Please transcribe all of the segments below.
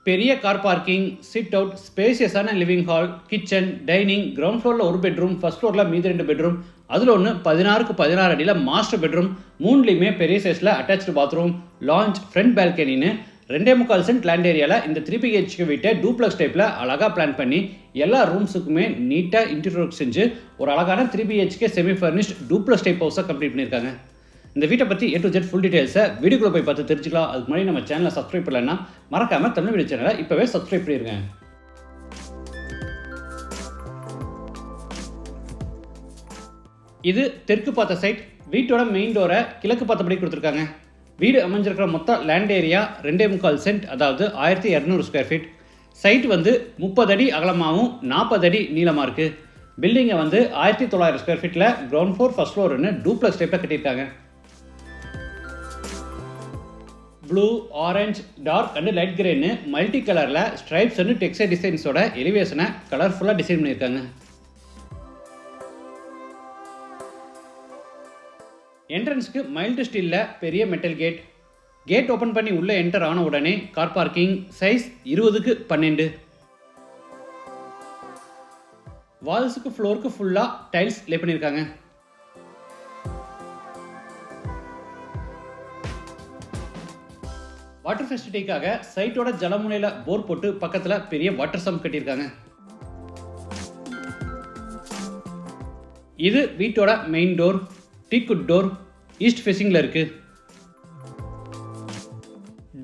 பெரிய car parking, sit out, ஸ்பேசியஸான living hall, kitchen, dining, ground ஃப்ளோரில் ஒரு பெட்ரூம், ஃபர்ஸ்ட் ஃப்ளோரில் மீதி 2 பெட்ரூம், அதில் ஒன்று 16க்கு 16 அடியில் மாஸ்டர் பெட்ரூம், 3லையுமே பெரிய சைஸில் அட்டாச்சு பாத்ரூம், லாஞ்ச், ஃப்ரண்ட் பால்கனின்னு 2.25 சென்ட் லேண்ட் ஏரியாவில் இந்த 3 BHK வீட்டை டூப்ளக்ஸ் டைப்பில் அழகாக பிளான் பண்ணி எல்லா ரூம்ஸுக்குமே நீட்டாக இன்டீரியர் ஒர்க் செஞ்சு ஒரு அழகான 3 BHK semi furnished duplex type ஹவுஸாக கம்ப்ளீட் பண்ணியிருக்காங்க. இந்த வீட்டை பற்றி A to Z ஃபுல் டீட்டெயில்ஸை வீடியோக்குள்ளே போய் பார்த்து தெரிஞ்சுக்கலாம். அதுக்கு முன்னாடி நம்ம சேனலை சப்ஸ்கிரைப் பண்ணலைன்னா மறக்காமல் தமிழ் வீடியோ சேனலை இப்போவே சப்ஸ்கிரைப் பண்ணிடுங்க. இது தெற்கு பார்த்த சைட். வீட்டோட மெயின் டோரை கிழக்கு பார்த்தபடி கொடுத்துருக்காங்க. வீடு அமைஞ்சிருக்கிற மொத்த லேண்ட் ஏரியா 2.25 சென்ட், அதாவது 1200 ஸ்கொயர் ஃபீட். சைட் 30 அடி அகலமாகவும் 40 அடி நீளமாக இருக்குது. பில்டிங்கை 1900 ஸ்கொயர் ஃபீட்டில் கிரவுண்ட் ஃப்ளோர் ஃபர்ஸ்ட் ஃப்ளோர்னு டூப்ளக்ஸ் டைப்பில் கட்டியிருக்காங்க. Blue, orange, dark and light கிரேன்னு மல்டி கலரில் ஸ்ட்ரைப்ஸ் அண்ட் டெக்ஸ்டைல் டிசைன்ஸோட எலிவேஷனை கலர்ஃபுல்லாக டிசைன் பண்ணியிருக்காங்க. என்ட்ரன்ஸ்க்கு மைல்டு ஸ்டீலில் பெரிய மெட்டல் கேட் ஓப்பன் பண்ணி உள்ளே என்டர் ஆன உடனே கார் பார்க்கிங், சைஸ் 20க்கு 12. வால்ஸுக்கு ஃப்ளோருக்கு ஃபுல்லாக டைல்ஸ் லே பண்ணியிருக்காங்க. வாட்டர் ஃபெசிலிட்டிக்காக சைட்டோட ஜலமுனையில் போர் போட்டு பக்கத்தில் பெரிய வாட்டர் சம்ப் கட்டியிருக்காங்க. இது வீட்டோட main door. Teakwood door east ஃபேஸிங்கில் இருக்குது.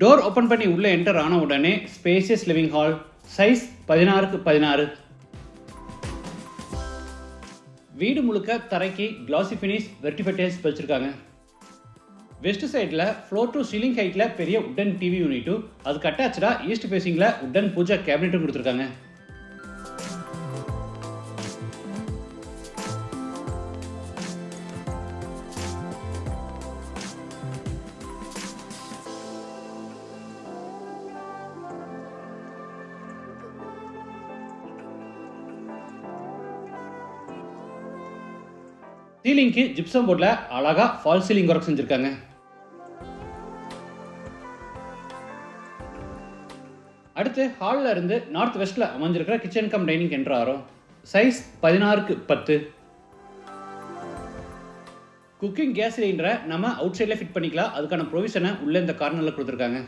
டோர் ஓப்பன் பண்ணி உள்ளே என்டர் ஆன உடனே ஸ்பேசியஸ் லிவிங் ஹால், சைஸ் 16க்கு 16. வீடு முழுக்க தரைக்கு கிளாசி ஃபினிஷ் வெர்டிஃபை டைல்ஸ் வச்சிருக்காங்க. வெஸ்ட் சைடில் ஃப்ளோர் டு சீலிங் ஹைட்டில் பெரிய உட்டன் டிவி யூனிட்டும் அதுக்கு அட்டாச்சாக ஈஸ்ட் ஃபேஸிங்கில் உட்டன் பூஜா கேபினெட்டும் கொடுத்துருக்காங்க. சீலிங்க்கு ஜிப்சம் போர்டில் அழகாக ஃபால் சீலிங் ஒர்க் செஞ்சுருக்காங்க. அடுத்து ஹாலில் இருந்து நார்த் வெஸ்ட்டில் அமைஞ்சிருக்கிற கிச்சன் கம் டைனிங் என்ட்ரு ஆகிறோம். சைஸ் 16க்கு 10. குக்கிங் கேஸ் சிலிண்டரை நம்ம அவுட் சைடில் ஃபிட் பண்ணிக்கலாம். அதுக்கான ப்ரொவிஷனை உள்ளே இந்த கார்னரில் கொடுத்துருக்காங்க.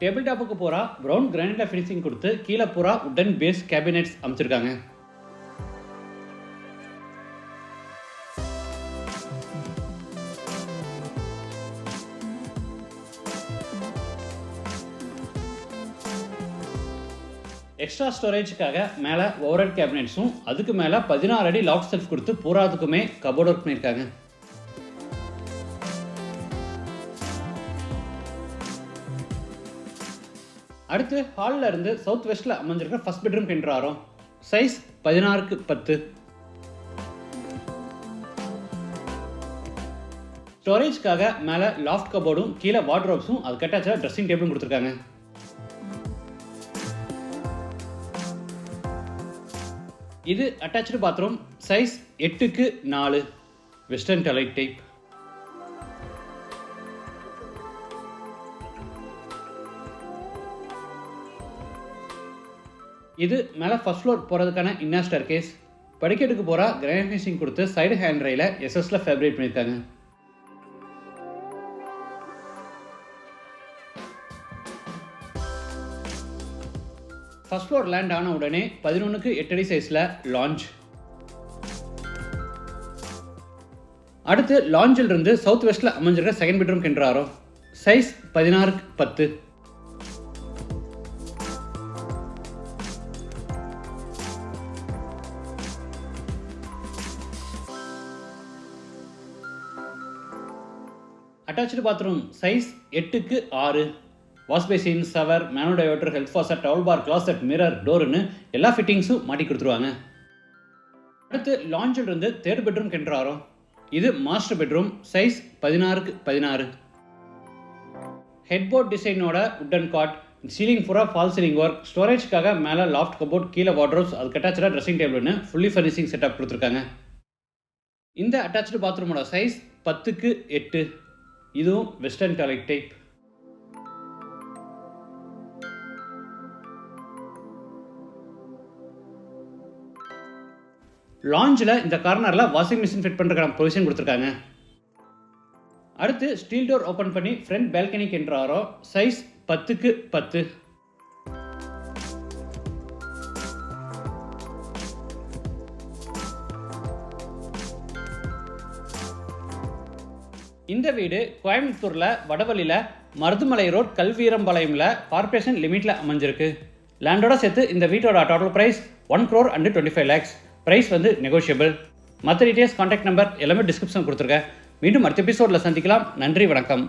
டேபிள் டாப்புக்கு பூரா ப்ரௌன் கிரானைட் ஃபினிஷிங் கொடுத்து கீழே பூரா உட்டன் பேஸ் கேபினெட்ஸ் அமைச்சிருக்காங்க. எக்ஸ்ட்ரா ஸ்டோரேஜுக்காக மேலே ஓவர்ஹெட் கேபினெட்ஸும் அதுக்கு மேலே 16 அடி லாக் செல்ஃப் கொடுத்து பூராத்துக்குமே கபோர்ட் ஒர்க் பண்ணியிருக்காங்க. அடுத்து ஹாலில் இருந்து சவுத் வெஸ்ட்டில் அமைஞ்சிருக்கிற ஃபர்ஸ்ட் பெட்ரூம் என்ட்ரு ஆகிறோம். சைஸ் 16க்கு 10. ஸ்டோரேஜ்க்காக மேலே லாஃப்ட் கபோர்டும் கீழே வார்ட்ரோப்ஸும் அதுக்கு அட்டாச்சாக ட்ரெஸ்ஸிங் டேபிளும் கொடுத்துருக்காங்க. இது அட்டாச்சு பாத்ரூம், சைஸ் 8க்கு 4, வெஸ்டர்ன் டாய்லெட் டைப். இது மேலே ஃபர்ஸ்ட் ஃப்ளோர் போகிறதுக்கான இன்னர் ஸ்டேர்கேஸ். படிக்கட்டுக்கு போகிற கிரானைட் ஃபினிஷிங் கொடுத்து சைடு ஹேண்ட் ரயில எஸ்எஸ்ல ஃபேப்ரிக் பண்ணியிருக்காங்க. ஃபர்ஸ்ட் ஃப்ளோர் லேண்ட் ஆன உடனே 11க்கு 8 அடி சைஸில் லாஞ்ச். அடுத்து லாஞ்சில் இருந்து சவுத் வெஸ்ட்டில் அமைஞ்சிருக்கிற செகண்ட் பெட்ரூம் என்ட்ரு ஆகிறோம். சைஸ் 16க்கு 10. அட்டாச்சு பாத்ரூம், சைஸ் 8க்கு 6. Wash basin, shower, mono diverter, health faucet, towel bar, closet, mirror, டோர்னு எல்லா ஃபிட்டிங்ஸும் மாட்டி கொடுத்துருவாங்க. அடுத்து லாஞ்சில் இருந்து தேர்ட் பெட்ரூம் என்ட்ரு ஆகிறோம். இது மாஸ்டர் பெட்ரூம், சைஸ் 16க்கு 16. ஹெட்போர்ட் டிசைனோட உட்டன் காட், சீலிங் பூரா ஃபால் சீலிங் ஒர்க், ஸ்டோரேஜ்க்காக மேலே லாஃப்ட் கபோர்ட், கீழே வார்ட்ரோப்ஸ், அதுக்கு அட்டாச்சாக ட்ரெஸ்ஸிங் டேபிள்னு ஃபுல்லி ஃபர்னிஷிங் செட்டப் கொடுத்துருக்காங்க. இந்த அட்டாச்சு பாத்ரூமோட சைஸ் 10க்கு 8. இதுவும் வெஸ்டர்ன் டாய்லெட் டைப். லாஞ்சில் இந்த கார்னரில் வாஷிங் மிஷின் ஃபிட் பண்ணுறதுக்கான ப்ரொவிஷன் கொடுத்துருக்காங்க. அடுத்து ஸ்டீல் டோர் ஓப்பன் பண்ணி ஃப்ரண்ட் பால்கனிக்கு என்றாரோ சைஸ் 10க்கு 10. இந்த வீடு கோயம்புத்தூரில் வடவழியில் மருதுமலை ரோட் கல்வீரம்பாளையமில் கார்பரேஷன் லிமிட்டில் அமைஞ்சிருக்கு. லேண்டோட சேர்த்து இந்த வீட்டோட டோட்டல் ப்ரைஸ் 1,25 lakhs. ப்ரைஸ் வந்து நெகோஷியபிள். மற்ற டீட்டெயில்ஸ், கான்டாக்ட் நம்பர் எல்லாமே டிஸ்கிரிப்ஷன் கொடுத்துருக்கேன். மீண்டும் அடுத்த எபிசோடில் சந்திக்கலாம். நன்றி, வணக்கம்.